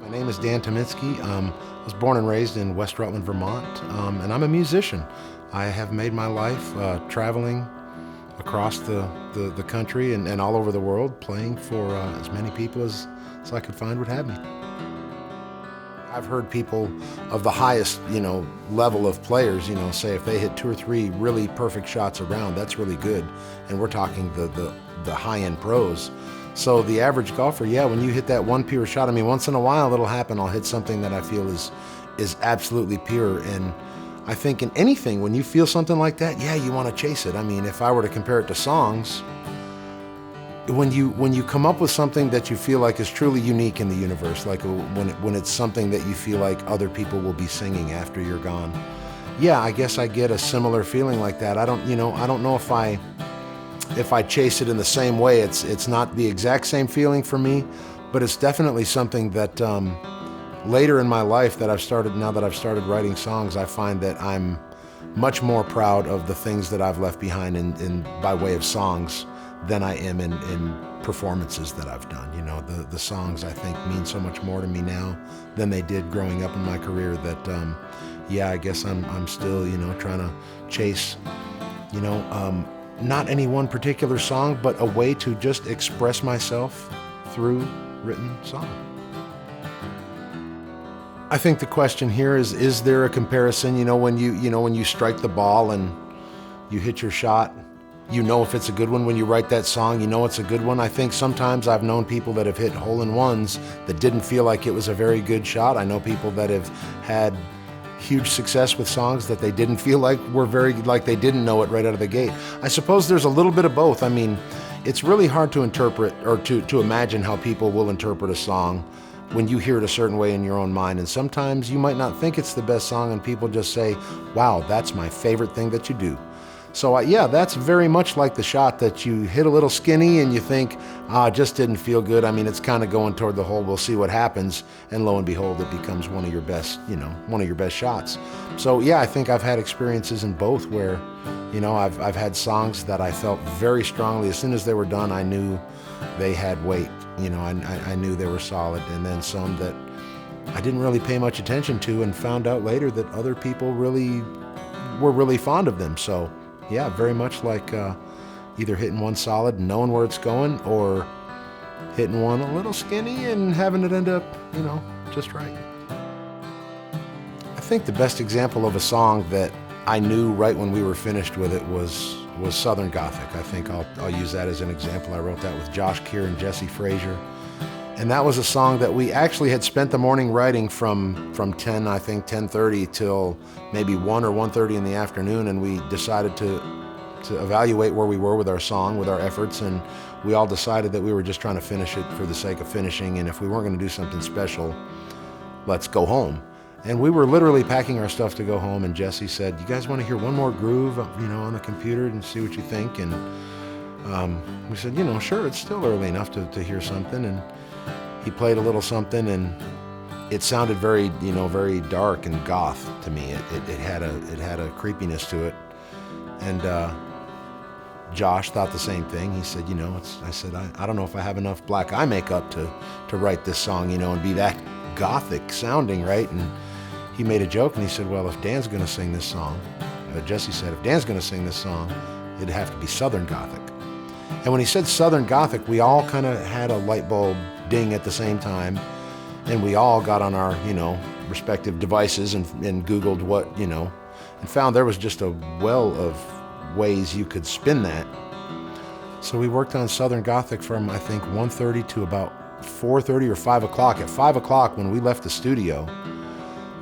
My name is Dan Tyminski. I was born and raised in West Rutland, Vermont, and I'm a musician. I have made my life traveling across the country and all over the world, playing for as many people as I could find would have me. I've heard people of the highest, level of players, say if they hit 2 or 3 really perfect shots around, that's really good. And we're talking the high-end pros. So the average golfer, when you hit that one pure shot, once in a while it'll happen. I'll hit something that I feel is absolutely pure. And I think in anything, when you feel something like that, you want to chase it. If I were to compare it to songs, when you come up with something that you feel like is truly unique in the universe, like when it's something that you feel like other people will be singing after you're gone, I guess I get a similar feeling like that. I don't know if I chase it in the same way. It's not the exact same feeling for me, but it's definitely something that later in my life now that I've started writing songs, I find that I'm much more proud of the things that I've left behind in by way of songs than I am in performances that I've done. The songs I think mean so much more to me now than they did growing up in my career that, I guess I'm still, trying to chase, not any one particular song, but a way to just express myself through written song. I think the question here is there a comparison, when you strike the ball and you hit your shot, if it's a good one when you write that song, it's a good one. I think sometimes I've known people that have hit hole-in-ones that didn't feel like it was a very good shot. I know people that have had huge success with songs that they didn't feel like they didn't know it right out of the gate. I suppose there's a little bit of both. It's really hard to interpret or to imagine how people will interpret a song when you hear it a certain way in your own mind. And sometimes you might not think it's the best song and people just say, wow, that's my favorite thing that you do. So that's very much like the shot that you hit a little skinny and you think, it just didn't feel good. It's kind of going toward the hole. We'll see what happens. And lo and behold, it becomes one of your best shots. So I think I've had experiences in both where, I've had songs that I felt very strongly. As soon as they were done, I knew they had weight. I knew they were solid. And then some that I didn't really pay much attention to and found out later that other people were really fond of them. So very much like either hitting one solid and knowing where it's going, or hitting one a little skinny and having it end up, just right. I think the best example of a song that I knew right when we were finished with it was Southern Gothic. I think I'll use that as an example. I wrote that with Josh Keir and Jesse Frazier. And that was a song that we actually had spent the morning writing from 10:30 till maybe 1 or 1:30 in the afternoon, and we decided to evaluate where we were with our song, with our efforts, and we all decided that we were just trying to finish it for the sake of finishing, and if we weren't going to do something special, let's go home. And we were literally packing our stuff to go home, and Jesse said, you guys want to hear one more groove, on the computer and see what you think? And we said, sure, it's still early enough to hear something. And he played a little something, and it sounded very, very dark and goth to me. It had a creepiness to it. And Josh thought the same thing. He said, I don't know if I have enough black eye makeup to write this song, and be that gothic sounding, right? And he made a joke and he said, well, if Dan's going to sing this song, Jesse said, if Dan's going to sing this song, it'd have to be Southern Gothic. And when he said Southern Gothic, we all kind of had a light bulb ding at the same time, and we all got on our, respective devices and Googled what, and found there was just a well of ways you could spin that. So we worked on Southern Gothic from, I think, 1:30 to about 4:30 or 5 o'clock. At 5 o'clock, when we left the studio,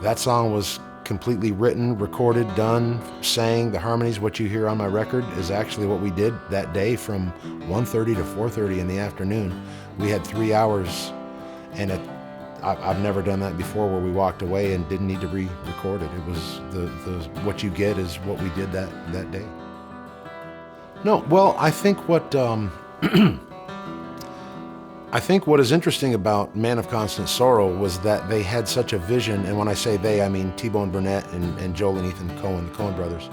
that song was completely written, recorded, done, sang. The harmonies, what you hear on my record, is actually what we did that day from 1:30 to 4:30 in the afternoon. We had 3 hours, and I've never done that before, where we walked away and didn't need to re-record it. It was what you get is what we did that day. No, well, I think what is interesting about Man of Constant Sorrow was that they had such a vision, and when I say they, I mean T-Bone Burnett and Joel and Ethan Cohen, the Coen brothers.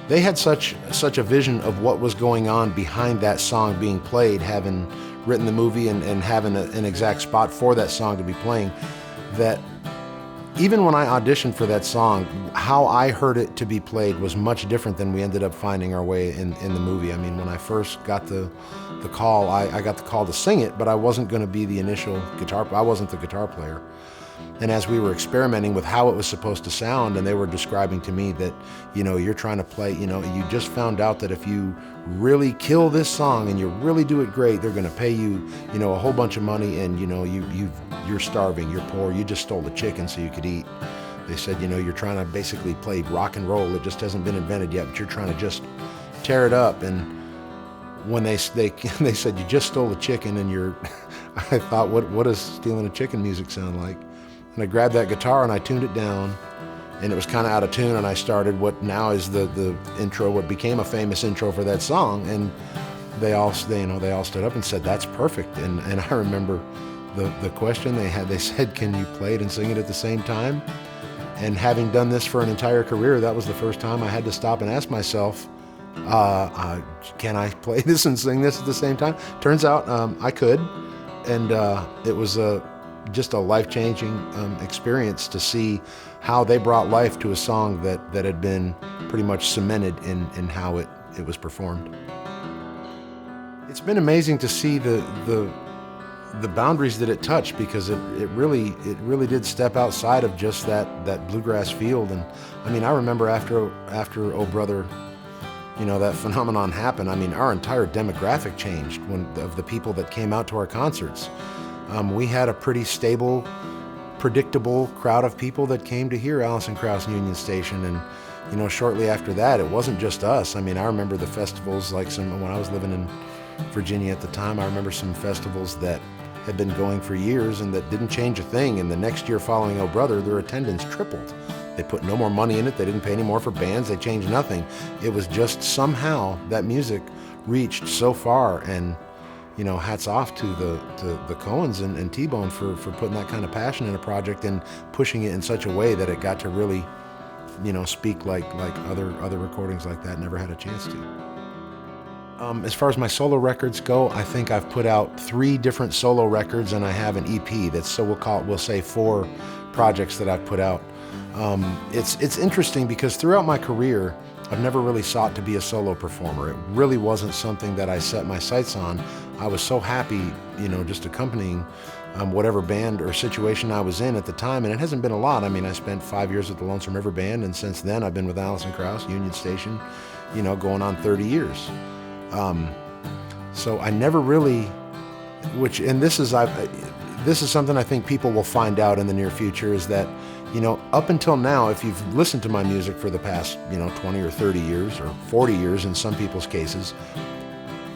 They had such a vision of what was going on behind that song being played, having written the movie and having an exact spot for that song to be playing, that even when I auditioned for that song, how I heard it to be played was much different than we ended up finding our way in the movie. I mean, when I first got the call, I got the call to sing it, but I wasn't going to be the initial I wasn't the guitar player. And as we were experimenting with how it was supposed to sound, and they were describing to me that, you're trying to play, you just found out that if you really kill this song and you really do it great, they're going to pay you, a whole bunch of money, and, you're starving, you're poor, you just stole the chicken so you could eat. They said, you're trying to basically play rock and roll. It just hasn't been invented yet, but you're trying to just tear it up. And when they said, you just stole the chicken, and I thought, what does stealing a chicken music sound like? And I grabbed that guitar and I tuned it down, and it was kind of out of tune, and I started what now is the intro, what became a famous intro for that song, and they all stood up and said, that's perfect. And I remember the question they had, they said, can you play it and sing it at the same time? And having done this for an entire career, that was the first time I had to stop and ask myself, can I play this and sing this at the same time? Turns out I could, and it was just a life-changing experience to see how they brought life to a song that had been pretty much cemented in how it was performed. It's been amazing to see the boundaries that it touched, because it really did step outside of just that bluegrass field. And I mean, I remember after Oh Brother, that phenomenon happened, I mean, our entire demographic changed of the people that came out to our concerts. We had a pretty stable, predictable crowd of people that came to hear Alison Krauss and Union Station. And, shortly after that, it wasn't just us. I mean, I remember the festivals, like when I was living in Virginia at the time, I remember some festivals that had been going for years and that didn't change a thing. And the next year following Oh Brother, their attendance tripled. They put no more money in it. They didn't pay any more for bands. They changed nothing. It was just somehow that music reached so far. And hats off to the Cohens and T-Bone for putting that kind of passion in a project and pushing it in such a way that it got to really, speak like other recordings like that never had a chance to. As far as my solo records go, I think I've put out 3 different solo records, and I have an EP we'll say 4 projects that I've put out. It's interesting because throughout my career, I've never really sought to be a solo performer. It really wasn't something that I set my sights on. I was so happy, just accompanying whatever band or situation I was in at the time, and it hasn't been a lot. I mean, I spent 5 years with the Lonesome River Band, and since then I've been with Alison Krauss, Union Station, going on 30 years. So I never really, this is something I think people will find out in the near future, is that, up until now, if you've listened to my music for the past, 20 or 30 years, or 40 years in some people's cases,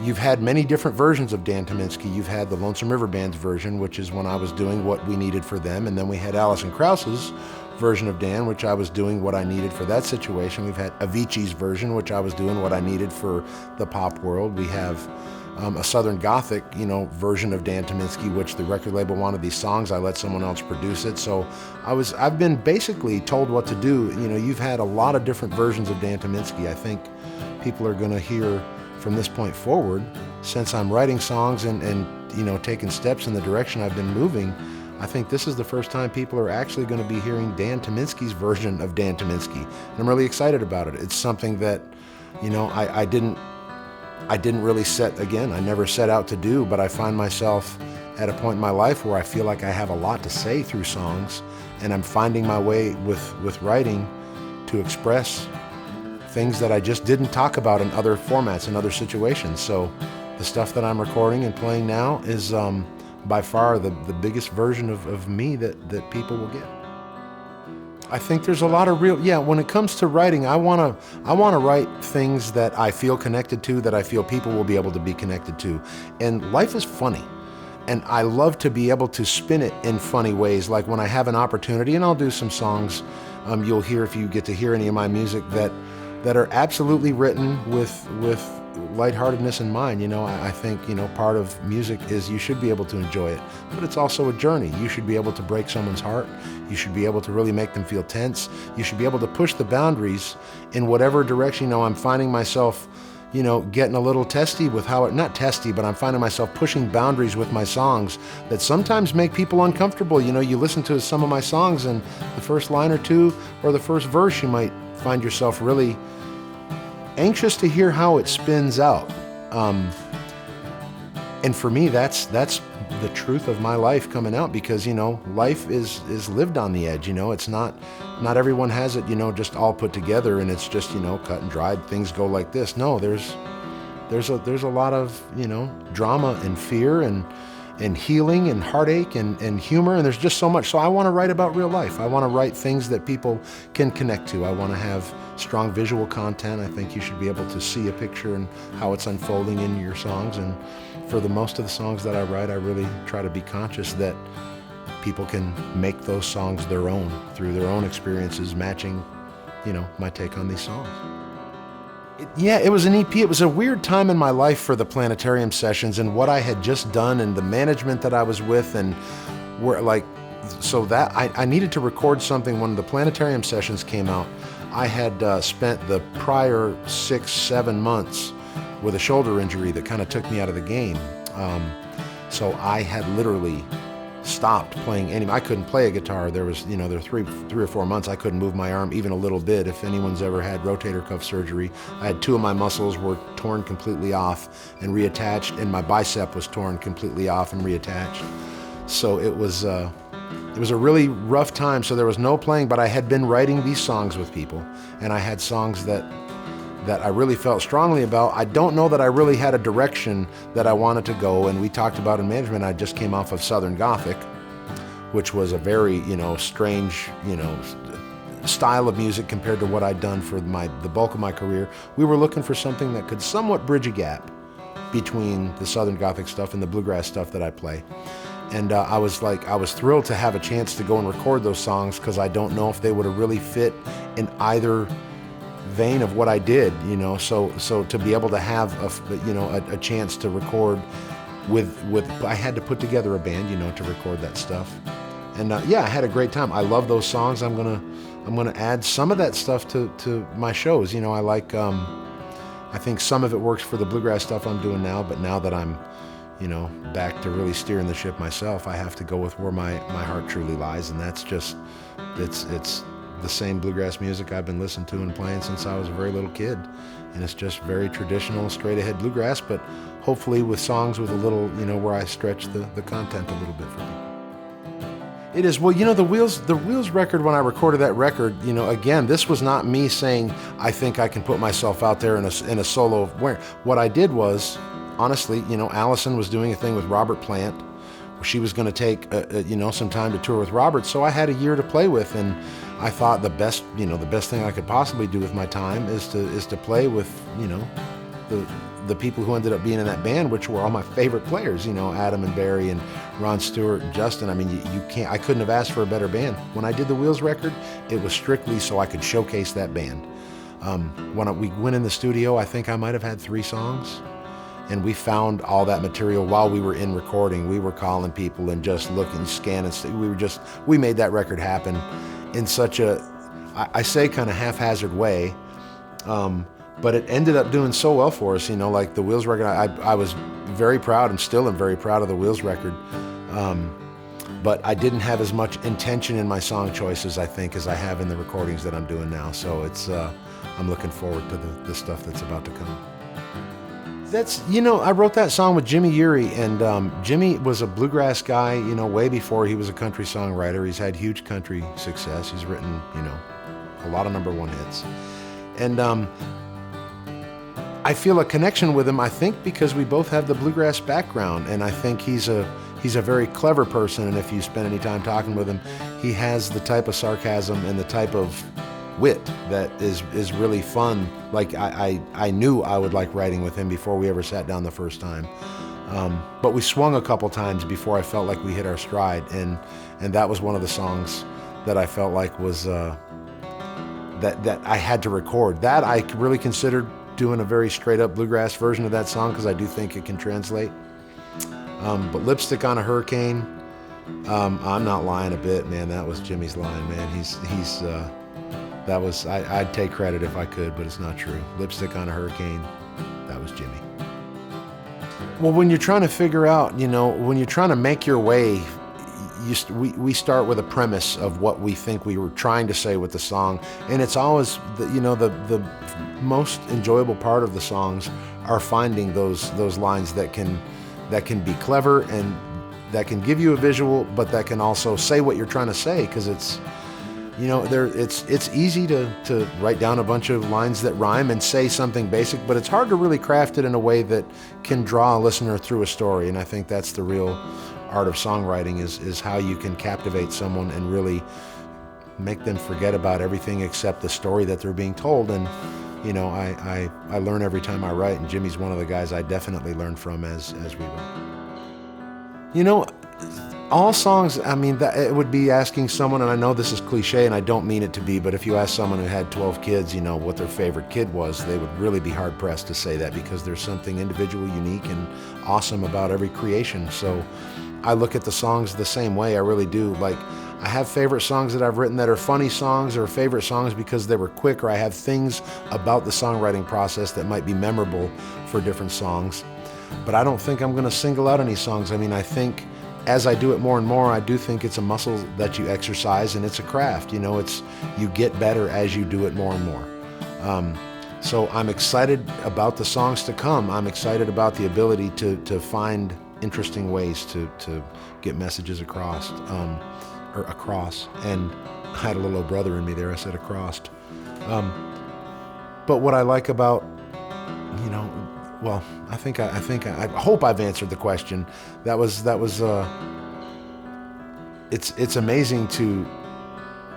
you've had many different versions of Dan Tyminski. You've had the Lonesome River Band's version, which is when I was doing what we needed for them, and then we had Alison Krauss's version of Dan, which I was doing what I needed for that situation. We've had Avicii's version, which I was doing what I needed for the pop world. We have a Southern Gothic, version of Dan Tyminski, which the record label wanted these songs. I let someone else produce it. So I've been basically told what to do. You've had a lot of different versions of Dan Tyminski. I think people are going to hear from this point forward, since I'm writing songs and taking steps in the direction I've been moving. I think this is the first time people are actually going to be hearing Dan Tyminski's version of Dan Tyminski. And I'm really excited about it. It's something that, I didn't really I never set out to do, but I find myself at a point in my life where I feel like I have a lot to say through songs, and I'm finding my way with writing to express things that I just didn't talk about in other formats and other situations. So the stuff that I'm recording and playing now is by far the biggest version of me that people will get. I think there's a lot of when it comes to writing, I want to write things that I feel connected to, that I feel people will be able to be connected to. And life is funny. And I love to be able to spin it in funny ways, like when I have an opportunity, and I'll do some songs you'll hear if you get to hear any of my music that are absolutely written with lightheartedness in mind. I think, part of music is you should be able to enjoy it, but it's also a journey. You should be able to break someone's heart. You should be able to really make them feel tense. You should be able to push the boundaries in whatever direction. I'm finding myself, getting a little testy with how not testy, but I'm finding myself pushing boundaries with my songs that sometimes make people uncomfortable. You listen to some of my songs and the first line or two or the first verse, you might find yourself really anxious to hear how it spins out. And for me, that's the truth of my life coming out, because, life is lived on the edge. It's not everyone has it, just all put together and it's just, cut and dried, things go like this. No, there's a lot of, drama and fear and healing and heartache and humor, and there's just so much. So I want to write about real life. I want to write things that people can connect to. I want to have strong visual content. I think you should be able to see a picture and how it's unfolding in your songs. And for the most of the songs that I write, I really try to be conscious that people can make those songs their own through their own experiences, matching, my take on these songs. It was an EP. It was a weird time in my life for the Planetarium Sessions and what I had just done and the management that I was with, and I needed to record something. When the Planetarium Sessions came out, I had spent the prior 6-7 months with a shoulder injury that kind of took me out of the game. So I had literally stopped playing I couldn't play a guitar. There was, there were 3 or 4 months I couldn't move my arm even a little bit. If anyone's ever had rotator cuff surgery, I had 2 of my muscles were torn completely off and reattached, and my bicep was torn completely off and reattached. So it was a really rough time. So there was no playing, but I had been writing these songs with people, and I had songs that I really felt strongly about. I don't know that I really had a direction that I wanted to go, and we talked about in management. I just came off of Southern Gothic, which was a very, strange, style of music compared to what I'd done for the bulk of my career. We were looking for something that could somewhat bridge a gap between the Southern Gothic stuff and the Bluegrass stuff that I play. And I was thrilled to have a chance to go and record those songs, because I don't know if they would have really fit in either vein of what I did, so to be able to have a chance to record with I had to put together a band, to record that stuff. And I had a great time. I love those songs. I'm gonna add some of that stuff to my shows. I like I think some of it works for the Bluegrass stuff I'm doing now, but now that I'm back to really steering the ship myself, I have to go with where my heart truly lies, and that's just it's the same Bluegrass music I've been listening to and playing since I was a very little kid. And it's just very traditional, straight ahead Bluegrass, but hopefully with songs with a little, where I stretch the content a little bit for me. It is. Well, the Wheels record, when I recorded that record, again, this was not me saying, I think I can put myself out there in a solo. What I did was, honestly, Allison was doing a thing with Robert Plant. She was going to take, some time to tour with Robert, so I had a year to play with, and I thought the best thing I could possibly do with my time is to play with, the people who ended up being in that band, which were all my favorite players, Adam and Barry and Ron Stewart and Justin. I mean, I couldn't have asked for a better band. When I did the Wheels record, it was strictly so I could showcase that band. When we went in the studio, I think I might have had 3 songs. And we found all that material while we were in recording. We were calling people and just looking, scanning. We made that record happen in such I say kind of haphazard way, but it ended up doing so well for us. Like the Wheels record, I was very proud and still am very proud of the Wheels record. But I didn't have as much intention in my song choices, I think, as I have in the recordings that I'm doing now. So it's, I'm looking forward to the stuff that's about to come. That's, I wrote that song with Jimmy Urey, and Jimmy was a bluegrass guy, way before he was a country songwriter. He's had huge country success. He's written, a lot of #1 hits. And I feel a connection with him, I think, because we both have the bluegrass background, and I think he's a very clever person, and if you spend any time talking with him, he has the type of sarcasm and the type of wit that is really fun. Like I knew I would like writing with him before we ever sat down the first time. But we swung a couple times before I felt like we hit our stride, and that was one of the songs that I felt like was that I had to record. That I really considered doing a very straight up bluegrass version of that song, because I do think it can translate. But Lipstick on a Hurricane, I'm not lying a bit, man. That was Jimmy's line, man. I'd take credit if I could, but it's not true. Lipstick on a Hurricane, was Jimmy. Well, when you're trying to figure out, when you're trying to make your way, we start with a premise of what we think we were trying to say with the song, and it's always the most enjoyable part of the songs are finding those lines that can be clever and that can give you a visual, but that can also say what you're trying to say, because it's easy to write down a bunch of lines that rhyme and say something basic, but it's hard to really craft it in a way that can draw a listener through a story. And I think that's the real art of songwriting, is how you can captivate someone and really make them forget about everything except the story that they're being told. And I learn every time I write, and Jimmy's one of the guys I definitely learn from as we write. All songs, it would be asking someone, and I know this is cliche and I don't mean it to be, but if you ask someone who had 12 kids, what their favorite kid was, they would really be hard pressed to say that, because there's something individual, unique, and awesome about every creation. So I look at the songs the same way, I really do. Like, I have favorite songs that I've written that are funny songs, or favorite songs because they were quick, or I have things about the songwriting process that might be memorable for different songs. But I don't think I'm going to single out any songs. I think as I do it more and more, I do think it's a muscle that you exercise, and it's a craft. You get better as you do it more and more. So I'm excited about the songs to come. I'm excited about the ability to find interesting ways to get messages across. And I had a little brother in me there, I said across. But what I like about, I hope I've answered the question. It's amazing to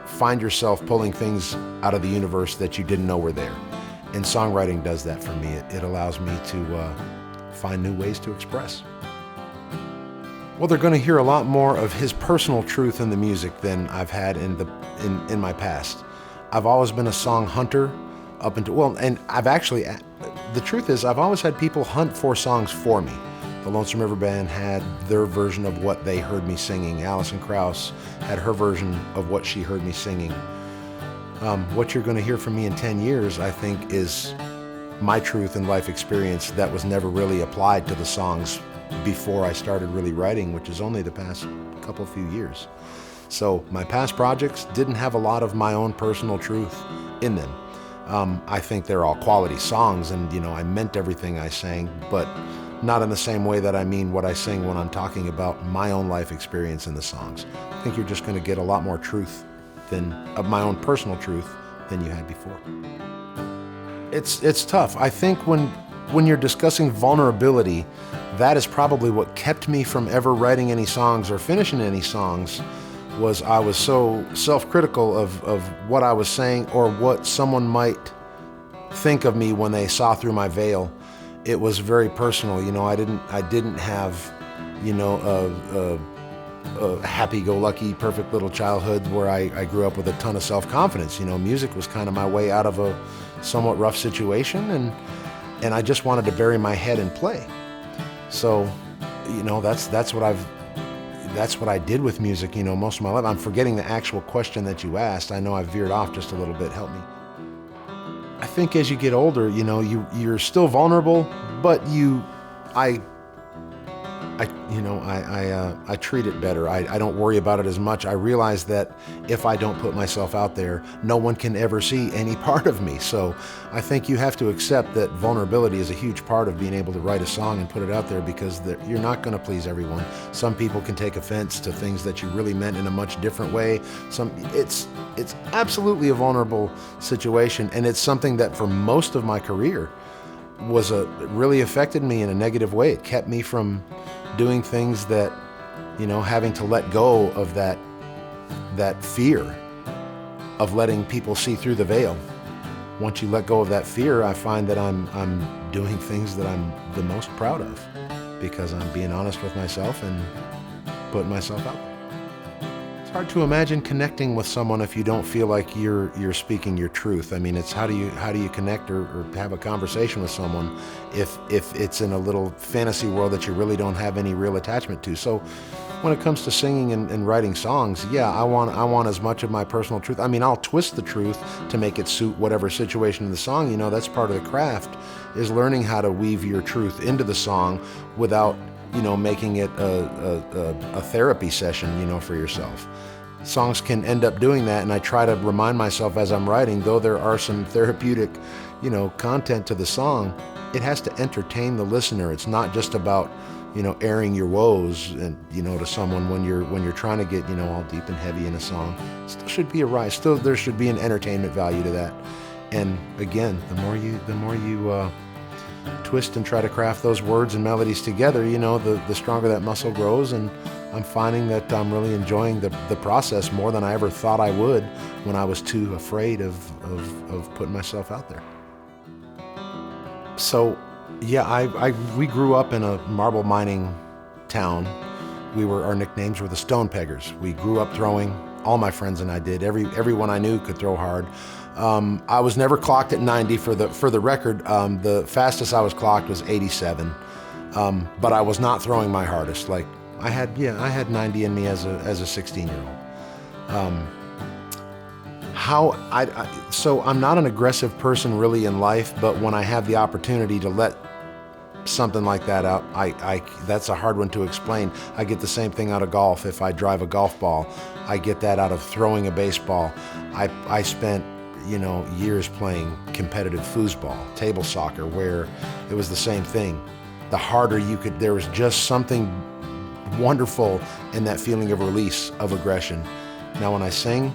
find yourself pulling things out of the universe that you didn't know were there. And songwriting does that for me. It allows me to find new ways to express. Well, they're going to hear a lot more of his personal truth in the music than I've had in my past. I've always been a song hunter up until, the truth is I've always had people hunt for songs for me. The Lonesome River Band had their version of what they heard me singing. Alison Krauss had her version of what she heard me singing. What you're going to hear from me in 10 years, I think, is my truth and life experience that was never really applied to the songs before I started really writing, which is only the past few years. So my past projects didn't have a lot of my own personal truth in them. I think they're all quality songs, and I meant everything I sang, but not in the same way that I mean what I sing when I'm talking about my own life experience in the songs. I think you're just going to get a lot more truth of my own personal truth than you had before. It's tough. I think when you're discussing vulnerability, that is probably what kept me from ever writing any songs or finishing any songs. I was so self-critical of what I was saying or what someone might think of me when they saw through my veil. It was very personal. I didn't have, a happy-go-lucky, perfect little childhood where I grew up with a ton of self-confidence. Music was kind of my way out of a somewhat rough situation, and I just wanted to bury my head and play. So, that's what I did with music, most of my life. I'm forgetting the actual question that you asked. I know I veered off just a little bit. Help me. I think as you get older, you're still vulnerable, but I treat it better. I don't worry about it as much. I realize that if I don't put myself out there, no one can ever see any part of me. So I think you have to accept that vulnerability is a huge part of being able to write a song and put it out there, because you're not going to please everyone. Some people can take offense to things that you really meant in a much different way. It's absolutely a vulnerable situation, and it's something that for most of my career really affected me in a negative way. It kept me from doing things that, having to let go of that fear of letting people see through the veil. Once you let go of that fear, I find that I'm doing things that I'm the most proud of, because I'm being honest with myself and putting myself out there. It's hard to imagine connecting with someone if you don't feel like you're speaking your truth. It's how do you connect or have a conversation with someone if it's in a little fantasy world that you really don't have any real attachment to? So when it comes to singing and writing songs, yeah, I want as much of my personal truth. I mean, I'll twist the truth to make it suit whatever situation in the song. That's part of the craft, is learning how to weave your truth into the song without, making it a therapy session, for yourself. Songs can end up doing that, and I try to remind myself as I'm writing, though there are some therapeutic, content to the song, it has to entertain the listener. It's not just about, airing your woes and, to someone when you're trying to get, all deep and heavy in a song. Still should be a ride. Still, there should be an entertainment value to that. And again, the more you twist and try to craft those words and melodies together, the stronger that muscle grows. And I'm finding that I'm really enjoying the process more than I ever thought I would when I was too afraid of putting myself out there. So, yeah, we grew up in a marble mining town. Our nicknames were the Stone Peggers. We grew up throwing. All my friends and I did. Everyone I knew could throw hard. I was never clocked at 90 for the record. The fastest I was clocked was 87. But I was not throwing my hardest. Like I had 90 in me as a 16-year-old. So I'm not an aggressive person really in life, but when I have the opportunity to let something like that out, that's a hard one to explain. I get the same thing out of golf. If I drive a golf ball, I get that out of throwing a baseball. I spent, years playing competitive foosball, table soccer, where it was the same thing. The harder there was just something wonderful in that feeling of release, of aggression. Now when I sing,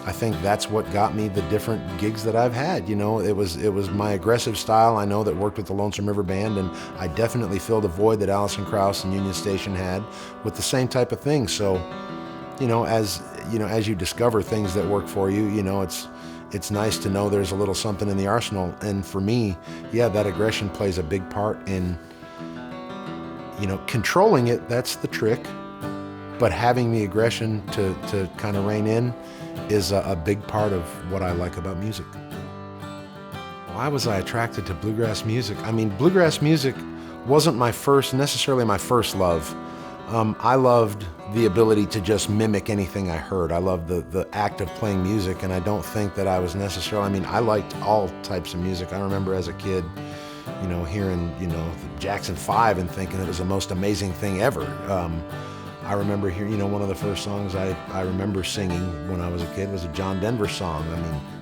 I think that's what got me the different gigs that I've had. It was my aggressive style, I know, that worked with the Lonesome River Band, and I definitely filled a void that Alison Krauss and Union Station had with the same type of thing. So, as you discover things that work for you, it's nice to know there's a little something in the arsenal. And for me, yeah, that aggression plays a big part in, controlling it. That's the trick. But having the aggression to kind of rein in is a big part of what I like about music. Why was I attracted to bluegrass music? I mean, bluegrass music wasn't necessarily my first love. I loved the ability to just mimic anything I heard. I loved the act of playing music, and I don't think that I was necessarily, I liked all types of music. I remember as a kid, hearing, the Jackson 5 and thinking it was the most amazing thing ever. I remember hearing, one of the first songs I remember singing when I was a kid was a John Denver song.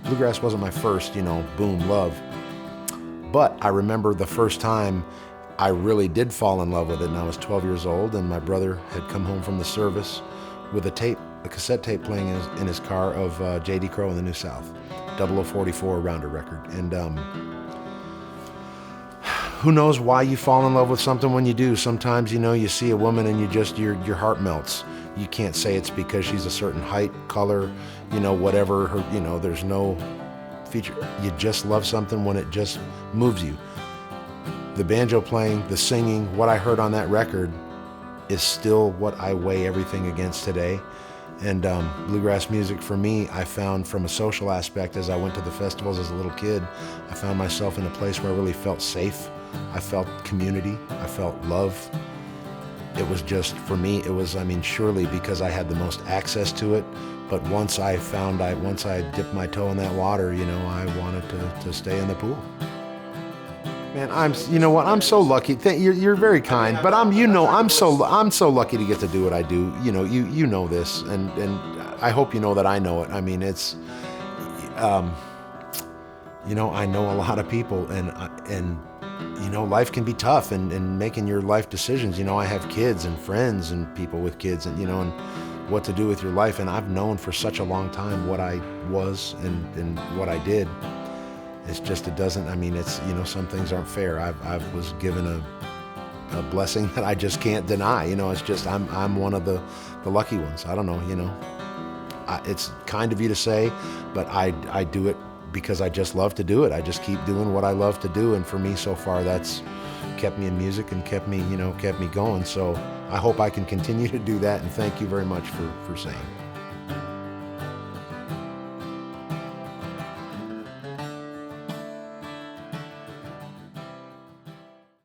Bluegrass wasn't my first, boom, love. But I remember the first time I really did fall in love with it, and I was 12 years old, and my brother had come home from the service with a cassette tape playing in his car of J.D. Crowe and the New South, 0044 Rounder record. And who knows why you fall in love with something when you do. Sometimes, you see a woman and your heart melts. You can't say it's because she's a certain height, color, whatever her, there's no feature. You just love something when it just moves you. The banjo playing, the singing, what I heard on that record is still what I weigh everything against today. And bluegrass music for me, I found from a social aspect, as I went to the festivals as a little kid, I found myself in a place where I really felt safe. I felt community. I felt love. It was just, for me, it was, surely because I had the most access to it. But once I dipped my toe in that water, I wanted to stay in the pool. Man, I'm so lucky. You're very kind, but I'm so lucky to get to do what I do. You know this, and I hope you know that I know it. It's, I know a lot of people, and life can be tough, and making your life decisions. I have kids and friends and people with kids, and and what to do with your life. And I've known for such a long time what I was and what I did. It's just, it doesn't, it's, some things aren't fair. I was given a blessing that I just can't deny. It's just, I'm one of the lucky ones. I don't know, it's kind of you to say, but I do it because I just love to do it. I just keep doing what I love to do. And for me, so far, that's kept me in music and kept me going. So I hope I can continue to do that. And thank you very much for saying it.